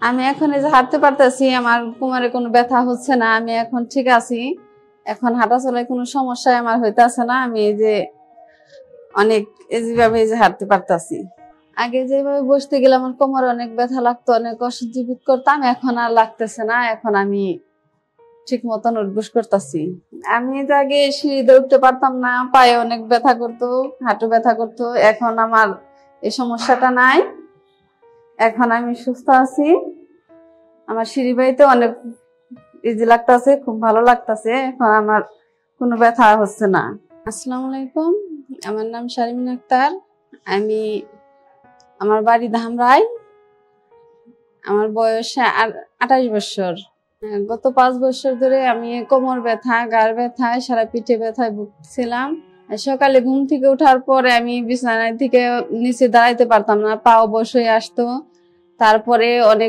আমি এখন এই যে হাঁটতে পারতেছি, আমার কোমরে কোনো ব্যথা হচ্ছে না, আমি এখন ঠিক আছি। এখন হাঁটা চলায় কোনো সমস্যা আমার হইতাছে না। আমি এই যে অনেক যেভাবে এই যে হাঁটতে পারতাছি। আগে যেভাবে বসতে গেলে আমার কোমরে অনেক ব্যথা লাগতো, অনেক অসহ্য বোধ করতাম, এখন আর লাগতেছে না। এখন আমি ঠিক মতন উঠবস করতেছি। আমি তো আগে সিঁড়িতে উঠতে পারতাম না, পায়ে অনেক ব্যথা করতো, হাঁটু ব্যথা করতো। এখন আমার এই সমস্যাটা নাই, এখন আমি সুস্থ আছি। আমার সিঁড়ি বাইতে অনেক ইজি লাগতেছে, খুব ভালো লাগতেছে। এখন আমার কোনো ব্যথা হচ্ছে না। আসসালামু আলাইকুম, আমার নাম শারমিন আক্তার। আমি আমার বাড়ি ধামরাই। আমার বয়স 28 বছর। গত 5 বছর ধরে আমি কোমর ব্যথা, গাড় ব্যথায়, সারা পিঠে ব্যথায় ভুগছিলাম। সকালে ঘুম থেকে ওঠার পরে আমি বিছানায় থেকে নিচে দাঁড়াইতে পারতাম না, পা অবশ হয়ে আসতো। তারপরে অনেক